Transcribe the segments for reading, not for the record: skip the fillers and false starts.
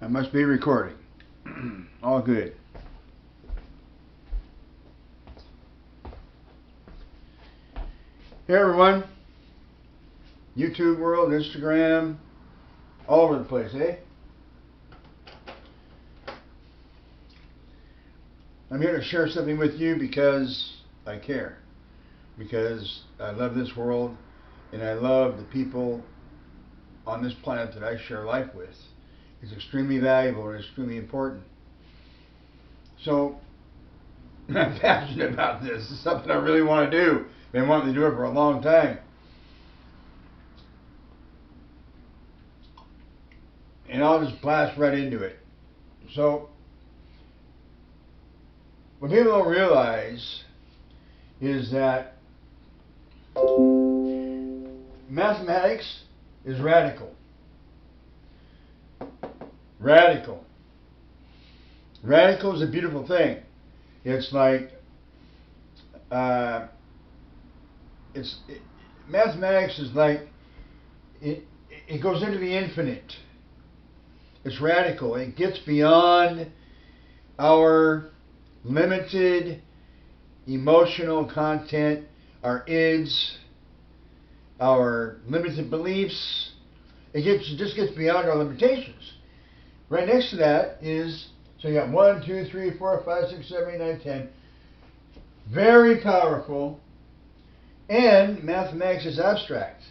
I must be recording. All good. Hey everyone. YouTube world, Instagram, all over the place, eh? I'm here to share something with you because I care. Because I love this world and I love the people on this planet that I share life with. It's extremely valuable and extremely important. So, I'm passionate about this. It's something I really want to do. I've been wanting to do it for a long time. And I'll just blast right into it. So, what people don't realize is that mathematics is radical. Radical. Radical is a beautiful thing. It's like, mathematics is like, it goes into the infinite. It's radical. It gets beyond our limited emotional content, our ids, our limited beliefs. It just gets beyond our limitations. Right next to that is, so you got 1, 2, 3, 4, 5, 6, 7, 8, 9, 10. Very powerful. And mathematics is abstract.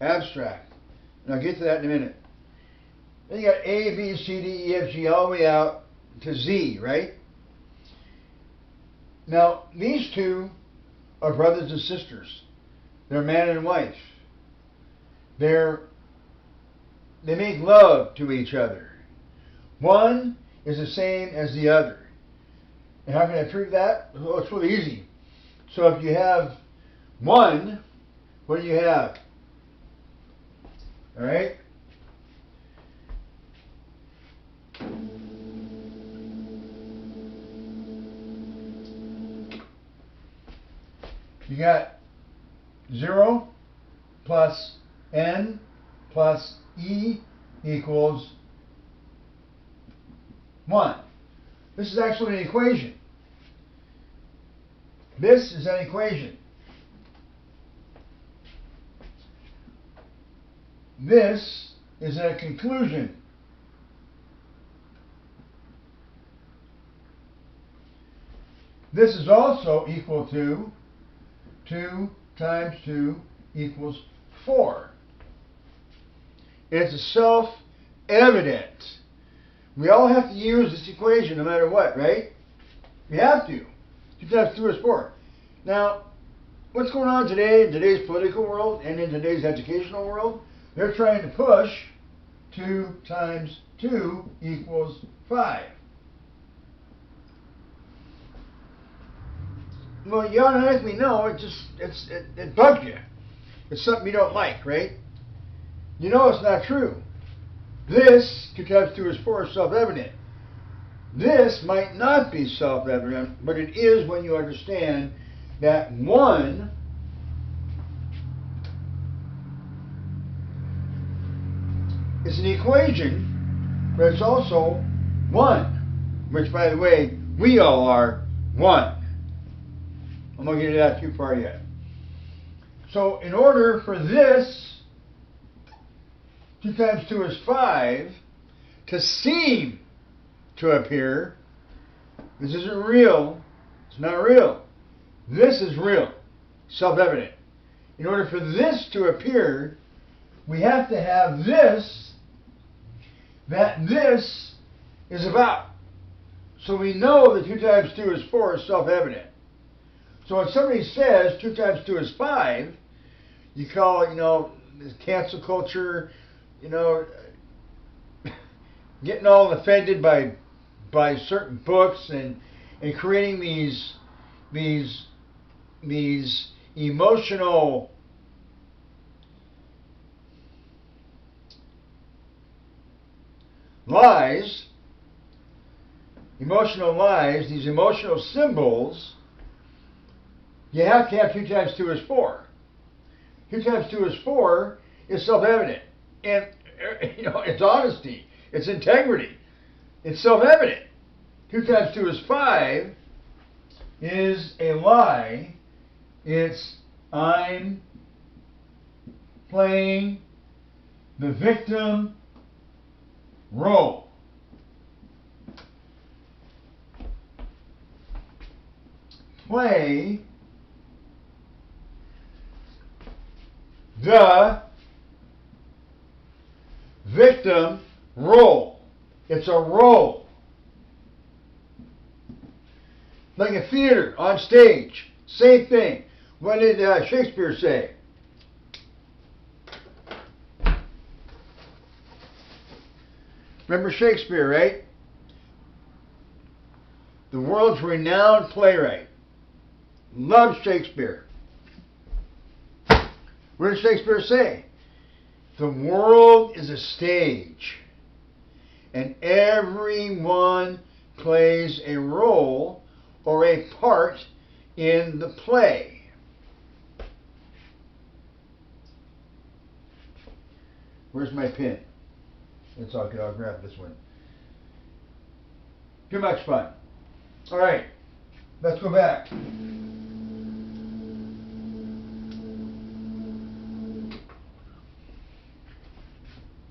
Abstract. And I'll get to that in a minute. Then you got A, B, C, D, E, F, G, all the way out to Z, right? Now, these two are brothers and sisters. They're man and wife. They make love to each other. One is the same as the other. And how can I prove that? Well, it's really easy. So if you have one, what do you have? All right? You got 0 plus n plus e equals 1. This is actually an equation. This is an equation. This is a conclusion. This is also equal to 2 times 2 equals 4. It's self-evident. We all have to use this equation no matter what, right? We have to. 2 times 2 is 4. Now, what's going on today in today's political world and in today's educational world? They're trying to push 2 times 2 equals 5. Well, you automatically know it bugs you. It's something you don't like, right? You know it's not true. This, 2 times 2 is 4, is self-evident. This might not be self-evident, but it is when you understand that 1 is an equation, but it's also 1, which, by the way, we all are 1. I'm not going to get that too far yet. So in order for this 2 times 2 is 5 to seem to appear, this isn't real. It's not real. This is real. Self-evident. In order for this to appear, we have to have this that this is about. So we know that 2 times 2 is 4 is self-evident. So when somebody says 2 times 2 is 5, you call it, cancel culture, getting all offended by certain books and creating these emotional lies, these emotional symbols. You have to have 2 times 2 is 4. 2 times 2 is 4 is self-evident. And, it's honesty. It's integrity. It's self-evident. 2 times 2 is 5 is a lie. It's I'm playing the victim role. Play the victim role. It's a role. Like a theater, on stage. Same thing. What did Shakespeare say? Remember Shakespeare, right? The world's renowned playwright. Loved Shakespeare. What did Shakespeare say? The world is a stage, and everyone plays a role or a part in the play. Where's my pen? It's all good. I'll grab this one. Too much fun. All right, let's go back.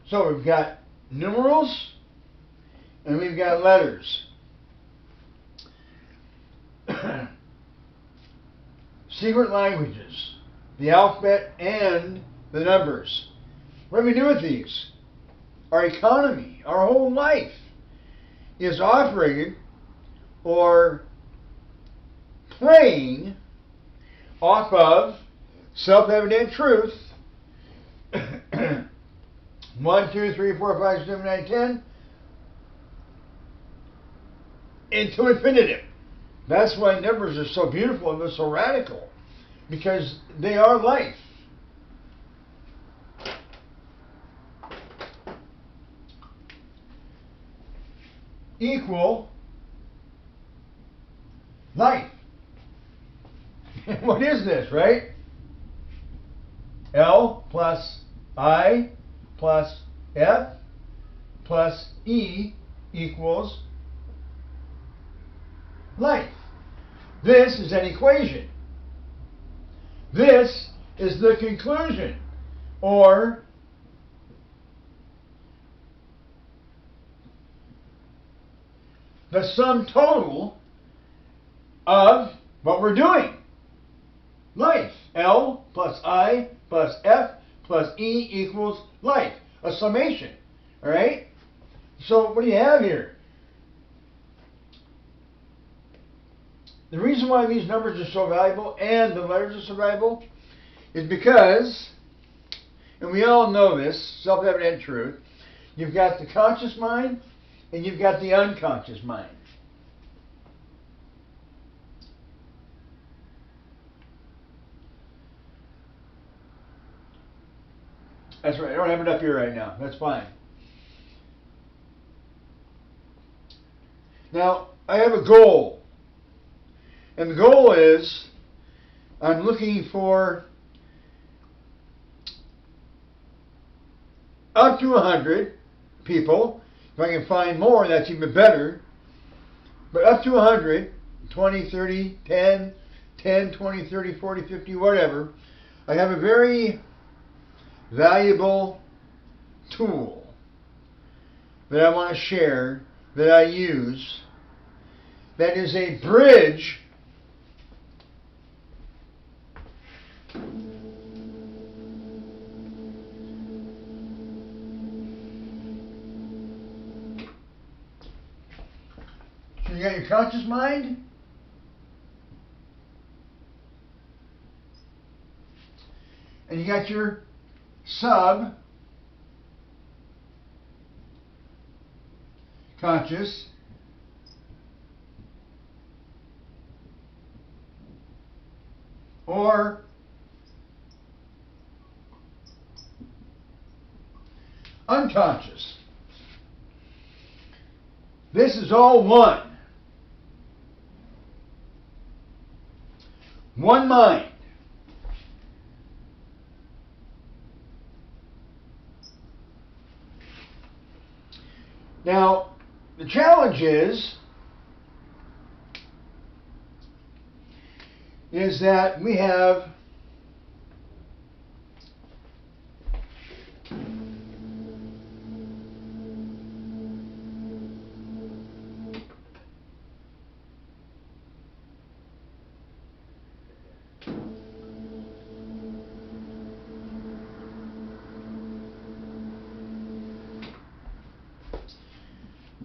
So we've got numerals and we've got letters. Secret languages, the alphabet and the numbers. What do we do with these? Our economy, our whole life is operated or playing off of self-evident truth. 1, 2, 3, 4, 5, 6, 7, 8, 10 into infinitive. That's why numbers are so beautiful and they're so radical, because they are life. Equal life. What is this, right? L plus I plus F plus E equals life. This is an equation. This is the conclusion, or the sum total of what we're doing. Life. L plus I plus F plus E equals life. A summation. Alright? So what do you have here? The reason why these numbers are so valuable and the letters are so valuable is because, and we all know this, self-evident truth, you've got the conscious mind and you've got the unconscious mind. That's right, I don't have it up here right now. That's fine. Now, I have a goal. And the goal is, I'm looking for up to 100 people. If I can find more, that's even better. But up to 100, 20, 30, 10, 10, 20, 30, 40, 50, whatever. I have a very valuable tool that I want to share, that I use, that is a bridge so you got your conscious mind, and you got your subconscious, or unconscious. This is all one. One mind. Now, the challenge is that we have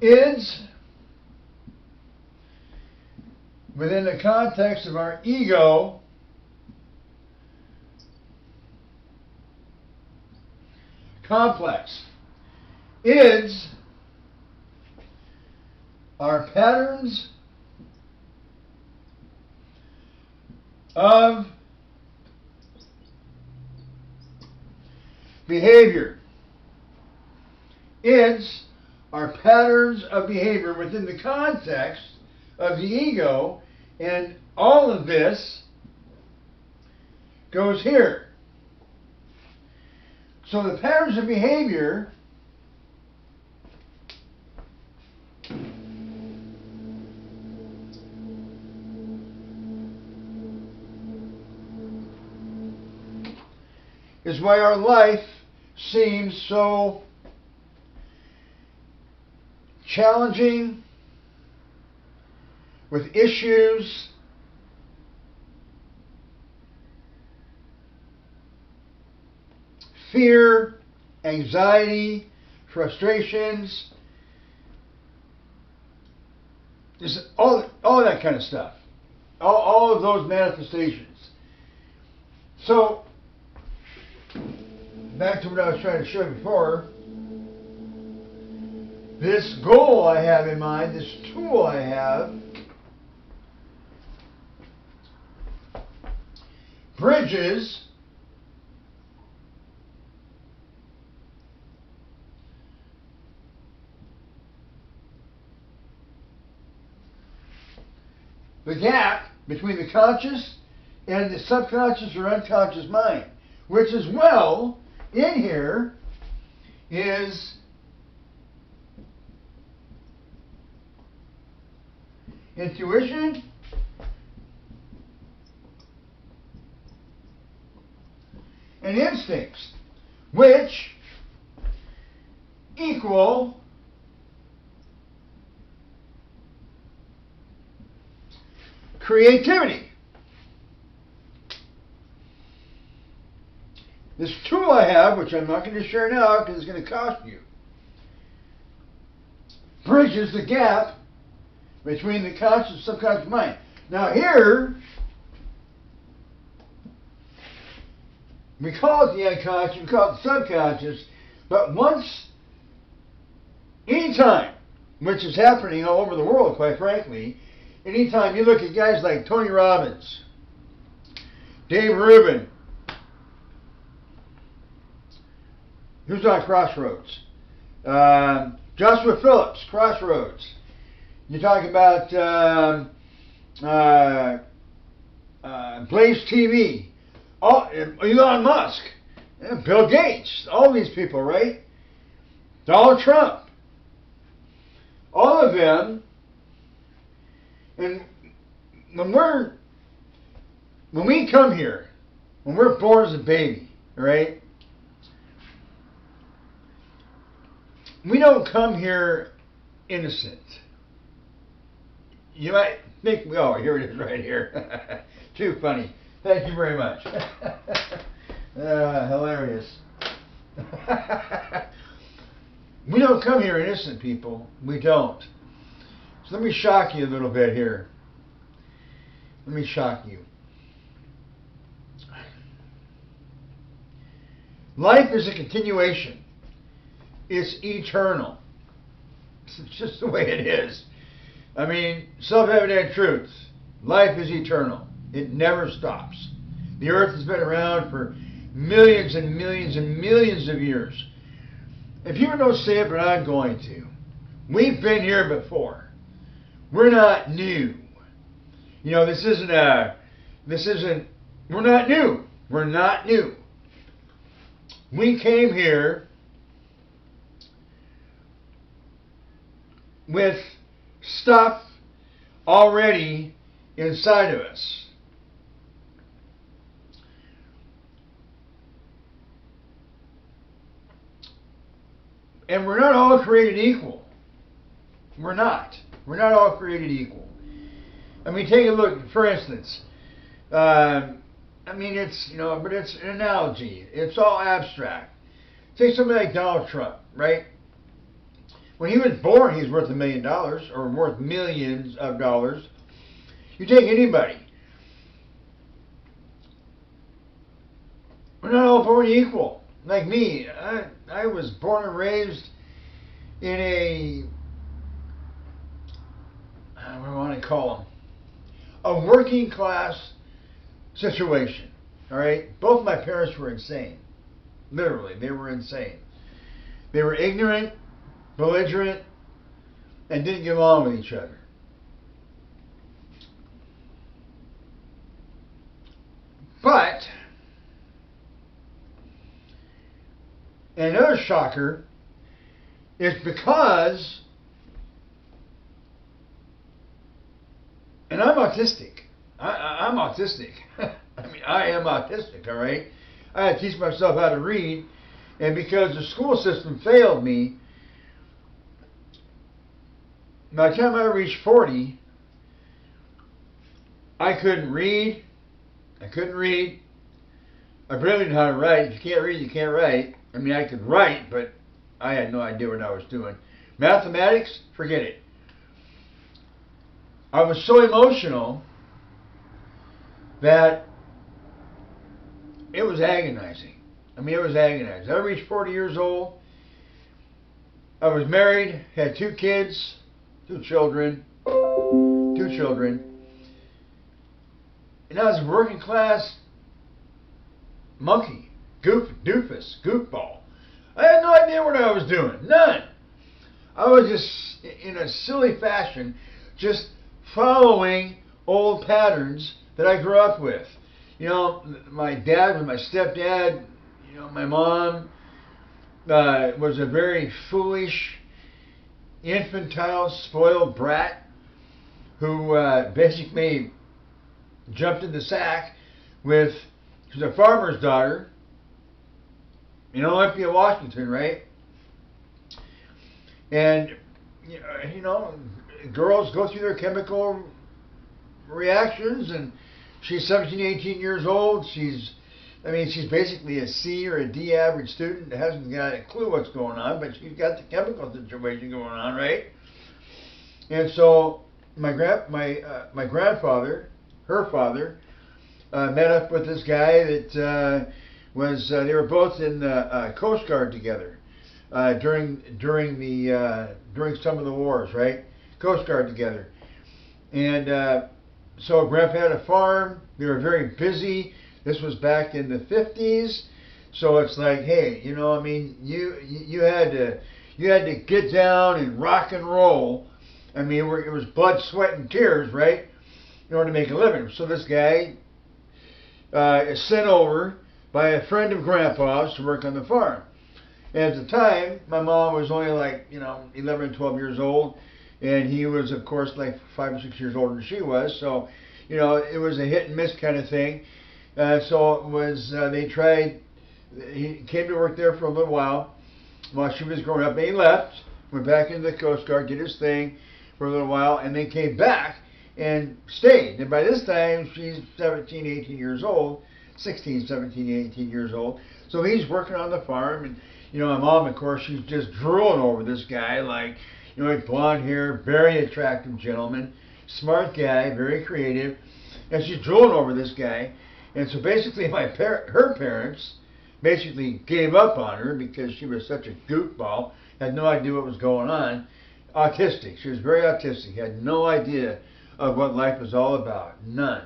is within the context of our ego complex. Ids are patterns of behavior. Ids are patterns of behavior within the context of the ego, and all of this goes here. So the patterns of behavior is why our life seems so challenging, with issues, fear, anxiety, frustrations, just all that kind of stuff. All of those manifestations. So, back to what I was trying to show you before, this goal I have in mind, this tool I have, bridges the gap between the conscious and the subconscious or unconscious mind, which as well in here is intuition, and instincts, which equal creativity. This tool I have, which I'm not going to share now because it's going to cost you, bridges the gap between the conscious and subconscious mind. Now here, we call it the unconscious, we call it the subconscious, but anytime, which is happening all over the world, quite frankly, anytime you look at guys like Tony Robbins, Dave Rubin, who's on Crossroads, Joshua Phillips, Crossroads. You talk about Blaze TV, Elon Musk, Bill Gates, all these people, right? Donald Trump, all of them. And when we come here, when we're born as a baby, right? We don't come here innocent. You might think, oh, here it is right here. Too funny. Thank you very much. Hilarious. We don't come here innocent, people. We don't. So let me shock you a little bit here. Let me shock you. Life is a continuation. It's eternal. It's just the way it is. I mean, self-evident truth. Life is eternal. It never stops. The earth has been around for millions and millions and millions of years. If you don't say it, but I'm going to. We've been here before. We're not new. You know, we're not new. We're not new. We came here with stuff already inside of us. And we're not all created equal. We're not. We're not all created equal. I mean, take a look, for instance, I mean, it's, but it's an analogy. It's all abstract. Take somebody like Donald Trump, right? When he was born, he's worth $1 million, or worth millions of dollars. You take anybody. We're not all born equal. Like me, I was born and raised in a, what do I want to call them? A working class situation. All right? Both my parents were insane. Literally, they were insane. They were ignorant, belligerent, and didn't get along with each other. But, and another shocker is because, and I'm autistic. I'm autistic. I mean, I am autistic, all right? I had to teach myself how to read, and because the school system failed me, by the time I reached 40, I couldn't read. I barely knew how to write. If you can't read, you can't write. I mean, I could write, but I had no idea what I was doing. Mathematics, forget it. I was so emotional that it was agonizing. I mean, it was agonizing. I reached 40 years old. I was married, had 2 kids, 2 children. And I was a working class monkey, doofus, goofball. I had no idea what I was doing. None. I was just, in a silly fashion, just following old patterns that I grew up with. My dad was my stepdad. My mom was a very foolish, infantile, spoiled brat who basically jumped in the sack with, she was a farmer's daughter in Olympia, Washington, right? And, girls go through their chemical reactions, and she's 17, 18 years old. She's basically a C or a D average student that hasn't got a clue what's going on, but she's got the chemical situation going on, right? And so my grandfather, her father, met up with this guy that they were both in the Coast Guard together during some of the wars, right? Coast Guard together. And so Grandpa had a farm. They were very busy. This was back in the 50s. So it's like, hey, you had to get down and rock and roll. I mean, it was blood, sweat, and tears, right? In order to make a living. So this guy is sent over by a friend of Grandpa's to work on the farm. And at the time, my mom was only 11, 12 years old. And he was, of course, like 5 or 6 years older than she was. So, it was a hit and miss kind of thing. So it was, he came to work there for a little while she was growing up. And he left, went back into the Coast Guard, did his thing for a little while, and then came back and stayed. And by this time, she's 17, 18 years old, 16, 17, 18 years old. So he's working on the farm. And, my mom, of course, she's just drooling over this guy, like, blonde hair, very attractive gentleman, smart guy, very creative. And she's drooling over this guy. And so basically her parents basically gave up on her because she was such a goofball, had no idea what was going on. Autistic. She was very autistic, had no idea of what life was all about. None.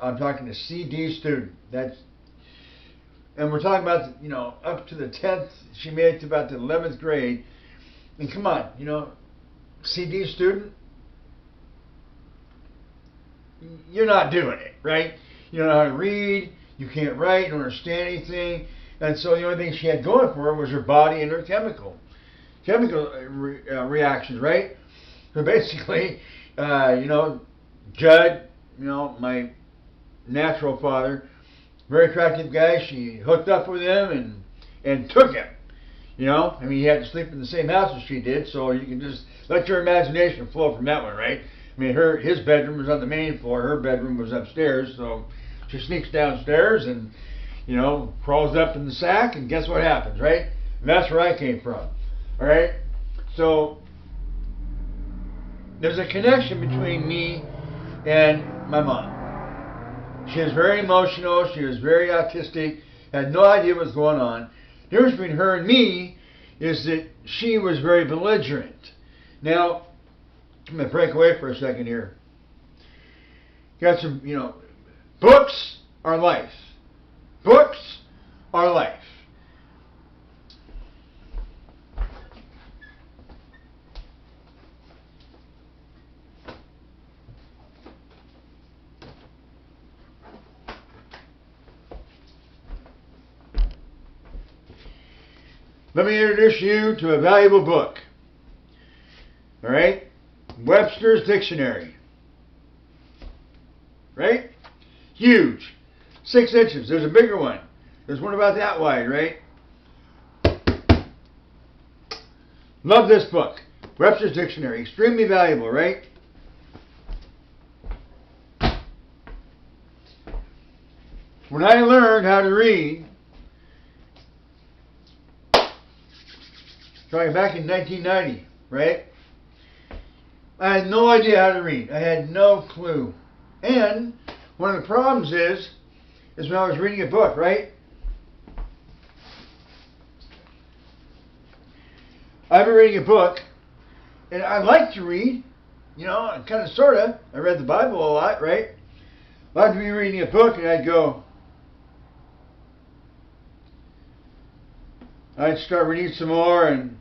I'm talking a CD student. And we're talking about, up to the 10th, she made it to about the 11th grade. And come on, CD student, you're not doing it, right? You don't know how to read, you can't write, you don't understand anything. And so the only thing she had going for her was her body and her chemical reactions, right? So basically, Judd, my natural father, very attractive guy. She hooked up with him and took him. He had to sleep in the same house as she did, so you can just let your imagination flow from that one, right? His bedroom was on the main floor, her bedroom was upstairs, so she sneaks downstairs and, crawls up in the sack, and guess what happens, right? And that's where I came from, all right? So there's a connection between me and my mom. She was very emotional, she was very autistic, had no idea what was going on. The difference between her and me is that she was very belligerent. Now, I'm going to break away for a second here. Got some, books are life. Books are life. Let me introduce you to a valuable book. All right? Websters Dictionary. Right? Huge. 6 inches. There's a bigger one. There's one about that wide, right? Love this book. Webster's Dictionary. Extremely valuable, right? When I learned how to read, starting back in 1990, right? I had no idea how to read. I had no clue. And one of the problems is when I was reading a book, right? I've been reading a book, and I like to read, kind of, sort of. I read the Bible a lot, right? I'd be reading a book, and I'd start reading some more, and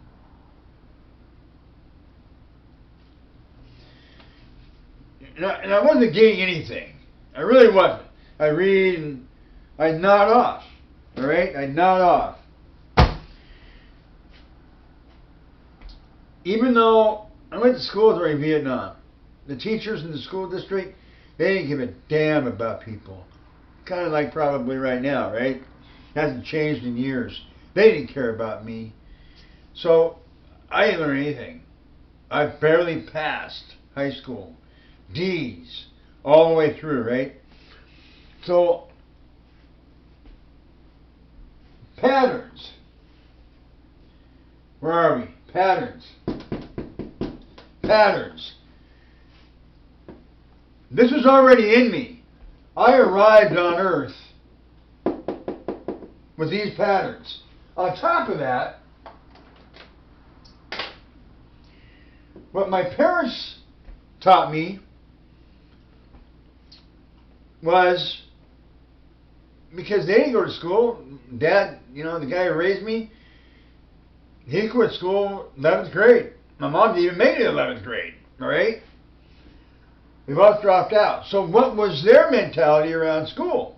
I wasn't getting anything. I really wasn't. I read and I'd nod off. All right? I'd nod off. Even though I went to school during Vietnam, the teachers in the school district, they didn't give a damn about people. Kind of like probably right now, right? Hasn't changed in years. They didn't care about me. So I didn't learn anything. I barely passed high school. D's all the way through, right? So, patterns. Where are we? Patterns. Patterns. This was already in me. I arrived on Earth with these patterns. On top of that, what my parents taught me was, because they didn't go to school. Dad, the guy who raised me, he quit school 11th grade. My mom didn't even make it to 11th grade, all right? We both dropped out. So what was their mentality around school?